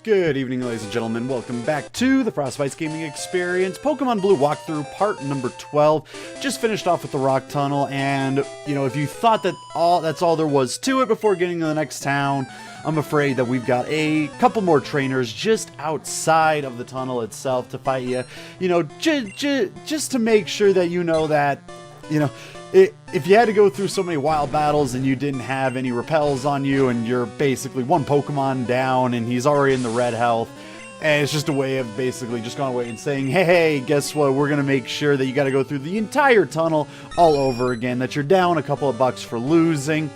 Good evening, ladies and gentlemen. Welcome back to the FrostBytez Gaming Experience Pokemon Blue walkthrough, part number 12. Just finished off with the Rock Tunnel, and, you know, if you thought that that's all there was to it before getting to the next town, I'm afraid that we've got a couple more trainers just outside of the tunnel itself to fight you. You know, just to make sure that you know that, you know, if you had to go through so many wild battles and you didn't have any repels on you and you're basically one Pokemon down and he's already in the red health, and it's just a way of basically just going away and saying, hey, guess what, we're going to make sure that you got to go through the entire tunnel all over again, that you're down a couple of bucks for losing.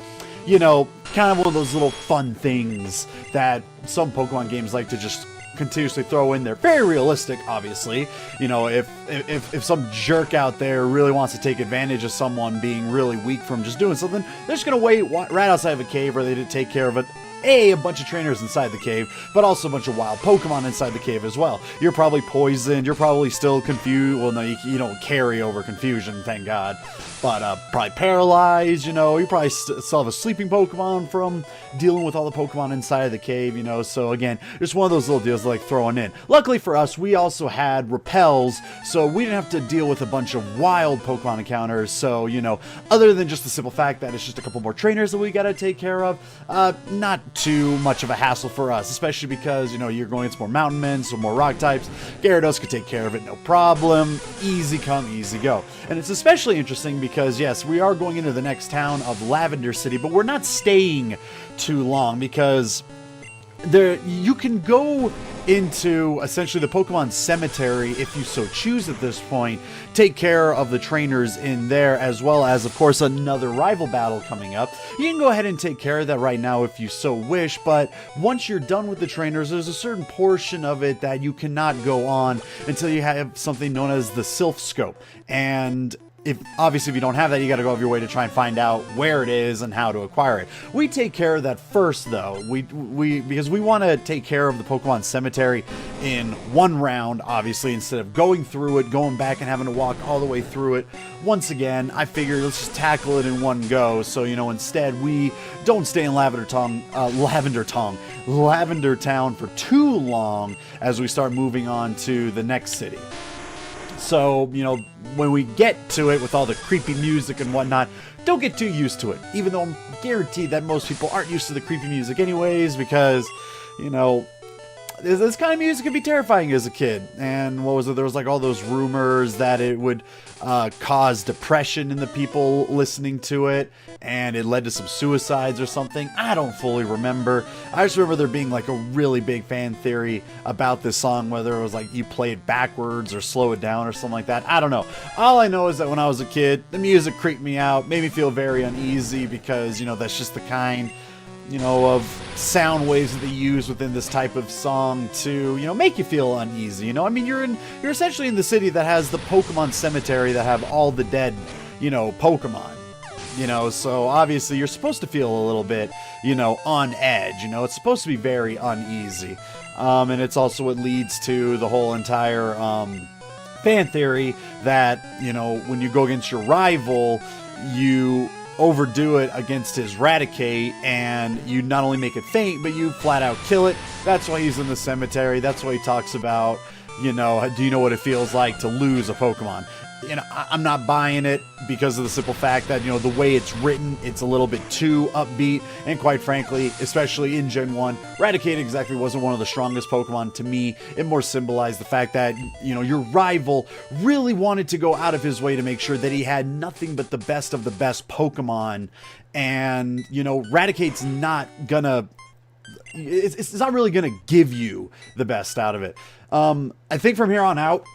You know, kind of one of those little fun things that some Pokemon games like to just continuously throw in there. Very realistic, obviously. You know, if some jerk out there really wants to take advantage of someone being really weak from just doing something, they're just going to wait right outside of a cave where they did take care of it. A bunch of trainers inside the cave, but also a bunch of wild Pokemon inside the cave as well. You're probably poisoned, you're probably still confused. Well, no, you don't carry over confusion, thank God. But probably paralyzed, you know, you probably still have a sleeping Pokemon from dealing with all the Pokemon inside of the cave, you know. So again, just one of those little deals like throwing in. Luckily for us, we also had repels, so we didn't have to deal with a bunch of wild Pokemon encounters. So, you know, other than just the simple fact that it's just a couple more trainers that we gotta take care of, not too much of a hassle for us, especially because, you know, you're going into more mountain men, so more rock types. Gyarados could take care of it, no problem. Easy come, easy go. And it's especially interesting because, yes, we are going into the next town of Lavender City, but we're not staying too long because you can go into essentially the Pokemon Cemetery if you so choose at this point, take care of the trainers in there, as well as, of course, another rival battle coming up. You can go ahead and take care of that right now if you so wish, but once you're done with the trainers, there's a certain portion of it that you cannot go on until you have something known as the Sylph Scope. And obviously if you don't have that, you got to go out of your way to try and find out where it is and how to acquire it. We take care of that first, though. Because we want to take care of the Pokemon Cemetery in one round, obviously, instead of going through it, going back and having to walk all the way through it once again. I figured let's just tackle it in one go. So, you know, instead we don't stay in Lavender Town for too long as we start moving on to the next city. So, you know, when we get to it with all the creepy music and whatnot, don't get too used to it. Even though I'm guaranteed that most people aren't used to the creepy music anyways, because, you know, this kind of music can be terrifying as a kid. And what was it? There was like all those rumors that it would cause depression in the people listening to it, and it led to some suicides or something. I don't fully remember. I just remember there being like a really big fan theory about this song, whether it was like you play it backwards or slow it down or something like that. I don't know. All I know is that when I was a kid, the music creeped me out, made me feel very uneasy because, you know, that's just the kind, you know, of sound waves that they use within this type of song to, you know, make you feel uneasy. You know, I mean, you're essentially in the city that has the Pokemon Cemetery that have all the dead, you know, Pokemon. You know, so obviously you're supposed to feel a little bit, you know, on edge. You know, it's supposed to be very uneasy. And it's also what leads to the whole entire fan theory that, you know, when you go against your rival, you overdo it against his Raticate, and you not only make it faint, but you flat out kill it. That's why he's in the cemetery. That's why he talks about, you know, do you know what it feels like to lose a Pokemon? You know, I'm not buying it because of the simple fact that, you know, the way it's written, it's a little bit too upbeat, and quite frankly, especially in Gen 1, Raticate exactly wasn't one of the strongest Pokemon to me. It more symbolized the fact that, you know, your rival really wanted to go out of his way to make sure that he had nothing but the best of the best Pokemon, and, you know, Raticate's not gonna... It's not really gonna give you the best out of it. I think from here on out,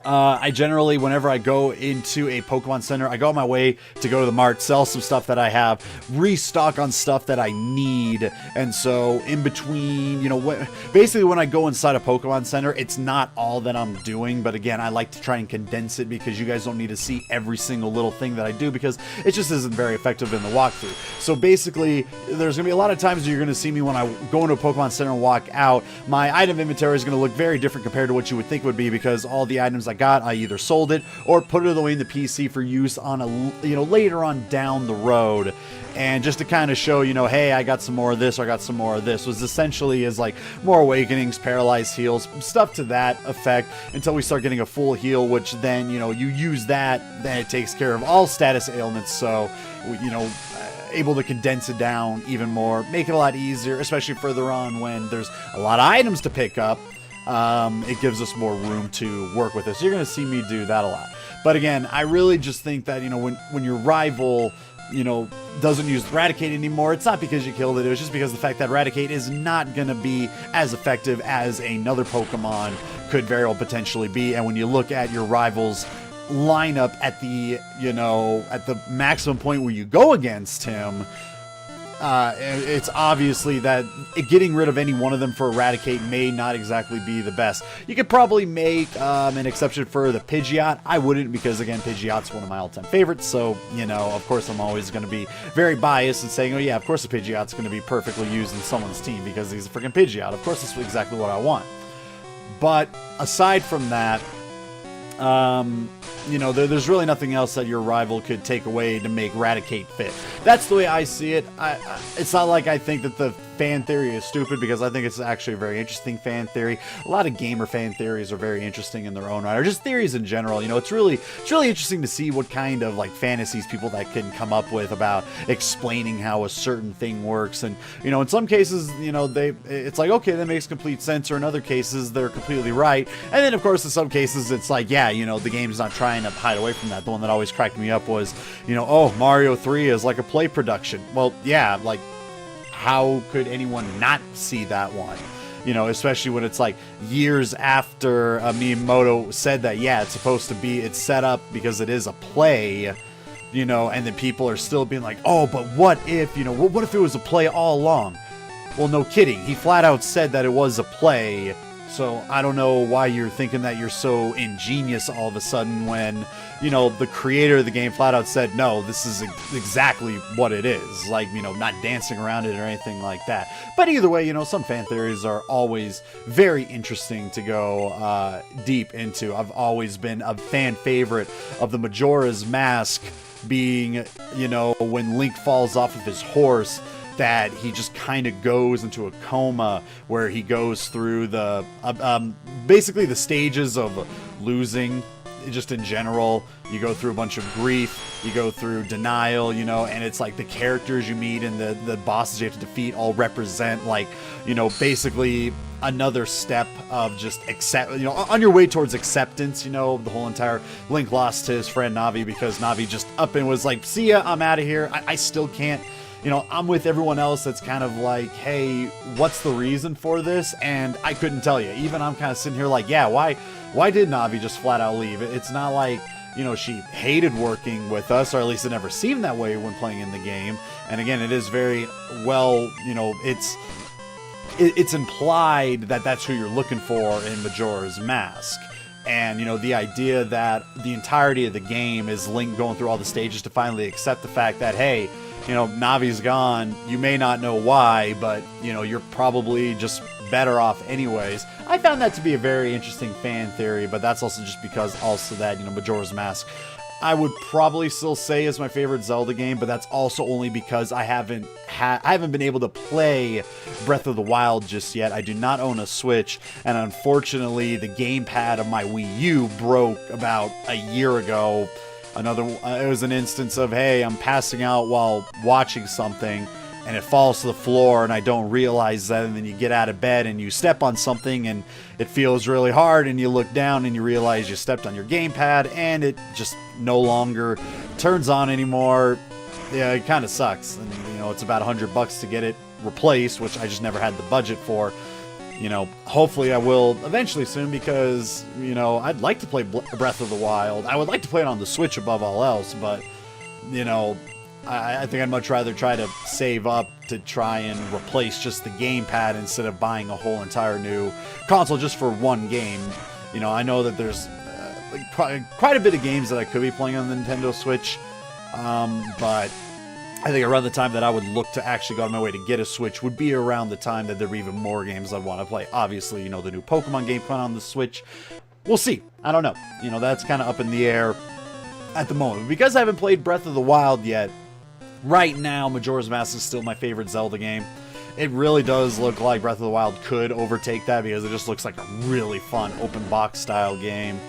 I generally, whenever I go into a Pokemon Center, I go on my way to go to the mart, sell some stuff that I have, restock on stuff that I need, and so in between, you know, basically when I go inside a Pokemon Center, it's not all that I'm doing, but again, I like to try and condense it because you guys don't need to see every single little thing that I do because it just isn't very effective in the walkthrough. So basically, there's going to be a lot of times you're going to see me when I go into a Pokemon Center and walk out, my item inventory is going to look very different compared to what you would think it would be because all the items I got, I either sold it or put it away in the PC for use on a, later on down the road. And just to kind of show, hey, I got some more of this, or I got some more of this, was essentially is like more awakenings, paralyzed heals, stuff to that effect, until we start getting a full heal, which then, you use that, then it takes care of all status ailments. So, able to condense it down even more, make it a lot easier, especially further on when there's a lot of items to pick up. It gives us more room to work with this. You're going to see me do that a lot. But again, I really just think that, when your rival, doesn't use Raticate anymore, it's not because you killed it. It was just because the fact that Raticate is not going to be as effective as another Pokemon could very well potentially be. And when you look at your rival's lineup at the, at the maximum point where you go against him, it's obviously that getting rid of any one of them for Eradicate may not exactly be the best. You could probably make an exception for the Pidgeot. I wouldn't, because again, Pidgeot's one of my all-time favorites, so, of course I'm always going to be very biased and saying, oh yeah, of course the Pidgeot's going to be perfectly used in someone's team because he's a freaking Pidgeot. Of course that's exactly what I want. But aside from that, there's really nothing else that your rival could take away to make Raticate fit. That's the way I see it. It's not like I think that the fan theory is stupid, because I think it's actually a very interesting fan theory. A lot of gamer fan theories are very interesting in their own right, or just theories in general. It's really interesting to see what kind of like fantasies people that can come up with about explaining how a certain thing works. And in some cases, it's like, okay, that makes complete sense, or in other cases they're completely right. And then of course in some cases it's like, yeah, the game's not trying to hide away from that. The one that always cracked me up was, oh, Mario 3 is like a play production. Well, yeah, like, how could anyone not see that one? Especially when it's like years after Miyamoto said that, yeah, it's set up because it is a play, and then people are still being like, oh, but what if, what if it was a play all along? Well, no kidding. He flat out said that it was a play. So I don't know why you're thinking that you're so ingenious all of a sudden when, the creator of the game flat out said, no, this is exactly what it is. Like, not dancing around it or anything like that. But either way, some fan theories are always very interesting to go deep into. I've always been a fan favorite of the Majora's Mask being, when Link falls off of his horse, that he just kind of goes into a coma where he goes through the basically the stages of losing. Just in general, you go through a bunch of grief, you go through denial, and it's like the characters you meet and the bosses you have to defeat all represent like, basically another step of just accept, on your way towards acceptance. The whole entire Link lost to his friend Navi because Navi just up and was like, see ya, I'm out of here. I still can't. I'm with everyone else that's kind of like, hey, what's the reason for this? And I couldn't tell you. Even I'm kind of sitting here like, yeah, why did Navi just flat out leave? It's not like, she hated working with us, or at least it never seemed that way when playing in the game. And again, it is very well, it's implied that that's who you're looking for in Majora's Mask. And, the idea that the entirety of the game is Link going through all the stages to finally accept the fact that, hey, Navi's gone. You may not know why, but, you're probably just better off anyways. I found that to be a very interesting fan theory, but that's also just because also that, Majora's Mask, I would probably still say is my favorite Zelda game, but that's also only because I haven't been able to play Breath of the Wild just yet. I do not own a Switch, and unfortunately, the gamepad of my Wii U broke about a year ago. It was an instance of, hey, I'm passing out while watching something, and it falls to the floor, and I don't realize that, and then you get out of bed, and you step on something, and it feels really hard, and you look down, and you realize you stepped on your gamepad, and it just no longer turns on anymore. Yeah, it kind of sucks, and, it's about $100 to get it replaced, which I just never had the budget for. Hopefully I will eventually soon, because, I'd like to play Breath of the Wild. I would like to play it on the Switch above all else, but, I think I'd much rather try to save up to try and replace just the gamepad instead of buying a whole entire new console just for one game. I know that there's quite a bit of games that I could be playing on the Nintendo Switch, but I think around the time that I would look to actually go out of my way to get a Switch would be around the time that there were even more games I'd want to play. Obviously, the new Pokemon game coming on the Switch. we'll see. I don't know. You know, that's kind of up in the air at the moment. Because I haven't played Breath of the Wild yet, right now, Majora's Mask is still my favorite Zelda game. It really does look like Breath of the Wild could overtake that because it just looks like a really fun open box style game.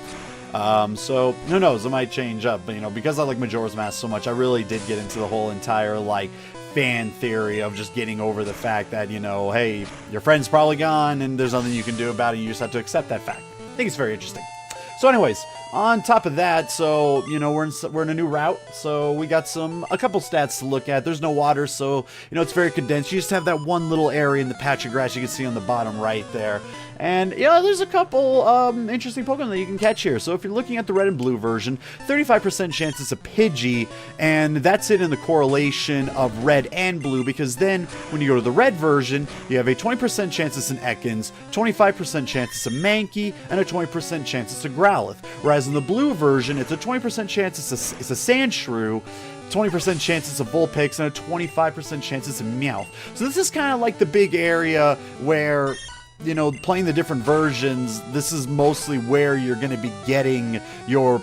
So who knows, it might change up, but you know, because I like Majora's Mask so much, I really did get into the whole entire like fan theory of just getting over the fact that, you know, hey, your friend's probably gone and there's nothing you can do about it. You just have to accept that fact. I think it's very interesting. So anyways, on top of that, so, you know, we're in a new route, so we got a couple stats to look at. There's no water, so, you know, it's very condensed. You just have that one little area in the patch of grass you can see on the bottom right there. And, yeah, there's a couple interesting Pokemon that you can catch here. So if you're looking at the red and blue version, 35% chance it's a Pidgey, and that's it in the correlation of red and blue, because then when you go to the red version, you have a 20% chance it's an Ekans, 25% chance it's a Mankey, and a 20% chance it's a Growlithe. Whereas in the blue version, it's a 20% chance it's a Sandshrew, 20% chance it's a Vulpix, and a 25% chance it's a Meowth. So this is kind of like the big area where, you know, playing the different versions, this is mostly where you're going to be getting your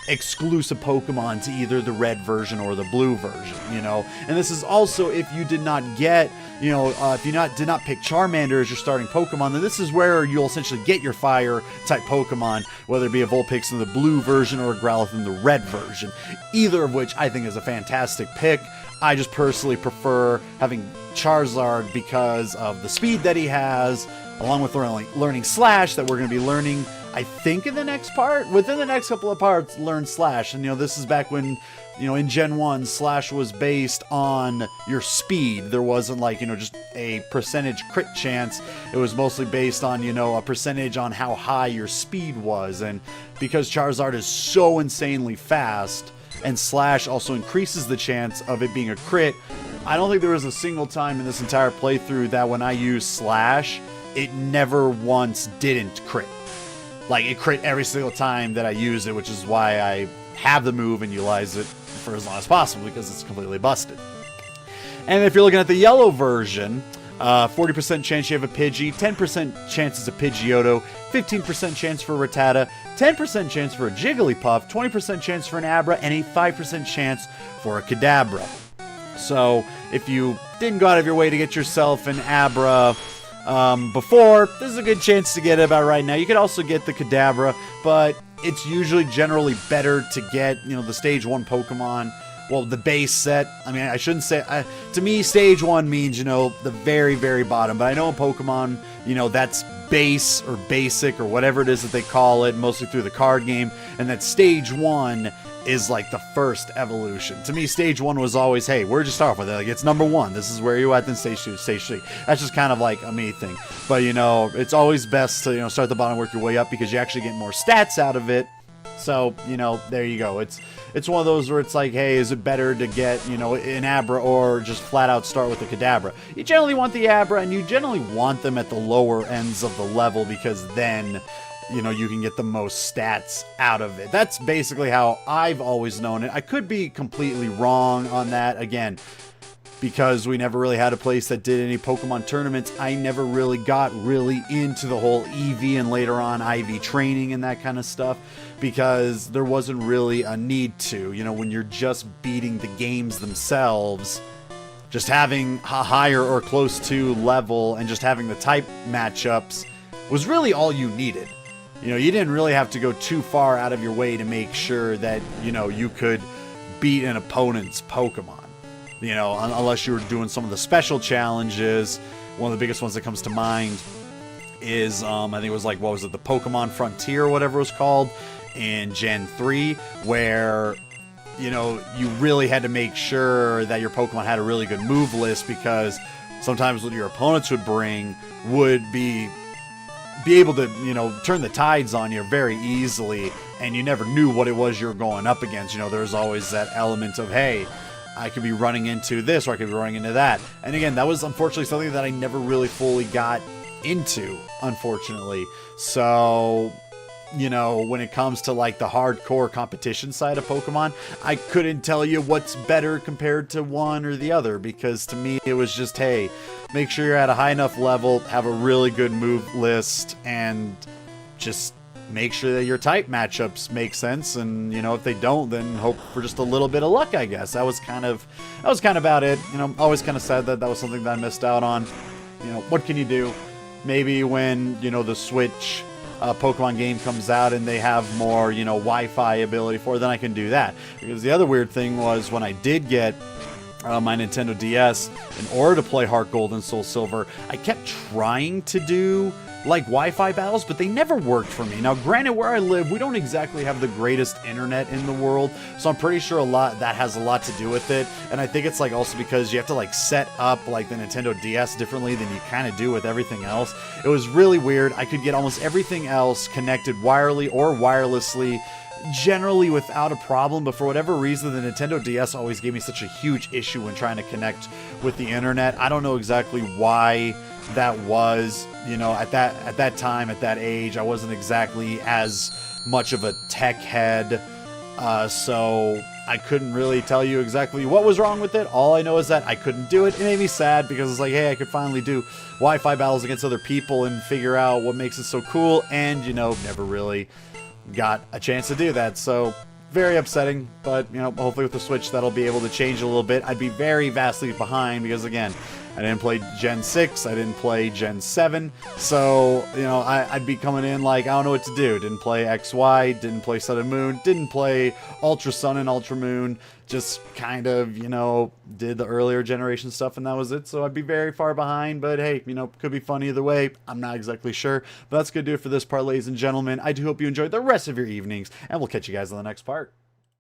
exclusive Pokemon to either the red version or the blue version, you know. And this is also if you did not get, you know, if you did not pick Charmander as your starting Pokemon, then this is where you'll essentially get your fire type Pokemon, whether it be a Vulpix in the blue version or a Growlithe in the red version. Either of which I think is a fantastic pick. I just personally prefer having Charizard because of the speed that he has, along with learning Slash that we're going to be learning, I think, in the next part. Within the next couple of parts, learn Slash. And, you know, this is back when, you know, in Gen 1, Slash was based on your speed. There wasn't, like, you know, just a percentage crit chance. It was mostly based on, you know, a percentage on how high your speed was. And because Charizard is so insanely fast, and Slash also increases the chance of it being a crit, I don't think there was a single time in this entire playthrough that when I used Slash, it never once didn't crit. Like, it crit every single time that I used it, which is why I have the move and utilize it for as long as possible, because it's completely busted. And if you're looking at the yellow version, 40% chance you have a Pidgey, 10% chance it's a Pidgeotto, 15% chance for a Rattata, 10% chance for a Jigglypuff, 20% chance for an Abra, and a 5% chance for a Kadabra. So, if you didn't go out of your way to get yourself an Abra before, this is a good chance to get it about right now. You could also get the Kadabra, but it's usually generally better to get, you know, the Stage 1 Pokemon. Well, the base set. I mean, I shouldn't say... to me, Stage 1 means, you know, the very, very bottom. But I know in Pokemon, you know, that's base or basic or whatever it is that they call it, mostly through the card game. And that Stage 1 is like the first evolution. To me, Stage 1 was always, hey, where'd you start with it? Like, it's number 1. This is where you're at, then Stage 2, Stage 3. That's just kind of like a me thing. But, you know, it's always best to, you know, start at the bottom, work your way up, because you actually get more stats out of it. So, you know, there you go. It's one of those where it's like, hey, is it better to get, you know, an Abra or just flat out start with a Kadabra? You generally want the Abra, and you generally want them at the lower ends of the level, because then, you know, you can get the most stats out of it. That's basically how I've always known it. I could be completely wrong on that. Again, because we never really had a place that did any Pokemon tournaments, I never really got really into the whole EV and later on IV training and that kind of stuff, because there wasn't really a need to. You know, when you're just beating the games themselves, just having a higher or close to level and just having the type matchups was really all you needed. You know, you didn't really have to go too far out of your way to make sure that, you know, you could beat an opponent's Pokemon. You know, unless you were doing some of the special challenges. One of the biggest ones that comes to mind is, I think it was like, what was it, the Pokemon Frontier or whatever it was called in Gen 3, where, you know, you really had to make sure that your Pokemon had a really good move list, because sometimes what your opponents would bring would be able to, you know, turn the tides on you very easily, and you never knew what it was you were going up against. You know, there's always that element of, hey, I could be running into this or I could be running into that. And again, that was unfortunately something that I never really fully got into, unfortunately. So, you know, when it comes to like the hardcore competition side of Pokemon, I couldn't tell you what's better compared to one or the other, because to me it was just, hey, make sure you're at a high enough level, have a really good move list, and just make sure that your type matchups make sense, and you know, if they don't, then hope for just a little bit of luck, I guess. That was kind of about it. You know, always kind of sad that that was something that I missed out on. You know, what can you do? Maybe when, you know, the Switch Pokemon game comes out and they have more, you know, Wi-Fi ability for it, then I can do that. Because the other weird thing was when I did get my Nintendo DS, in order to play Heart Gold and Soul Silver, I kept trying to do like Wi-Fi battles, but they never worked for me. Now, granted, where I live, we don't exactly have the greatest internet in the world, so I'm pretty sure that has a lot to do with it. And I think it's like also because you have to like set up like the Nintendo DS differently than you kind of do with everything else. It was really weird. I could get almost everything else connected wirely or wirelessly, generally without a problem, but for whatever reason, the Nintendo DS always gave me such a huge issue when trying to connect with the internet. I don't know exactly why that was. You know, at that time, at that age, I wasn't exactly as much of a tech head, so I couldn't really tell you exactly what was wrong with it. All I know is that I couldn't do it. It made me sad because it's like, hey, I could finally do Wi-Fi battles against other people and figure out what makes it so cool, and, you know, never really got a chance to do that. So very upsetting, but, you know, hopefully with the Switch that'll be able to change a little bit. I'd be very vastly behind because, again, I didn't play Gen 6, I didn't play Gen 7, so, you know, I'd be coming in like, I don't know what to do. Didn't play XY, didn't play Sun and Moon, didn't play Ultra Sun and Ultra Moon, just kind of, you know, did the earlier generation stuff, and that was it. So I'd be very far behind, but hey, you know, could be fun either way. I'm not exactly sure, but that's going to do it for this part, ladies and gentlemen. I do hope you enjoyed the rest of your evenings, and we'll catch you guys on the next part.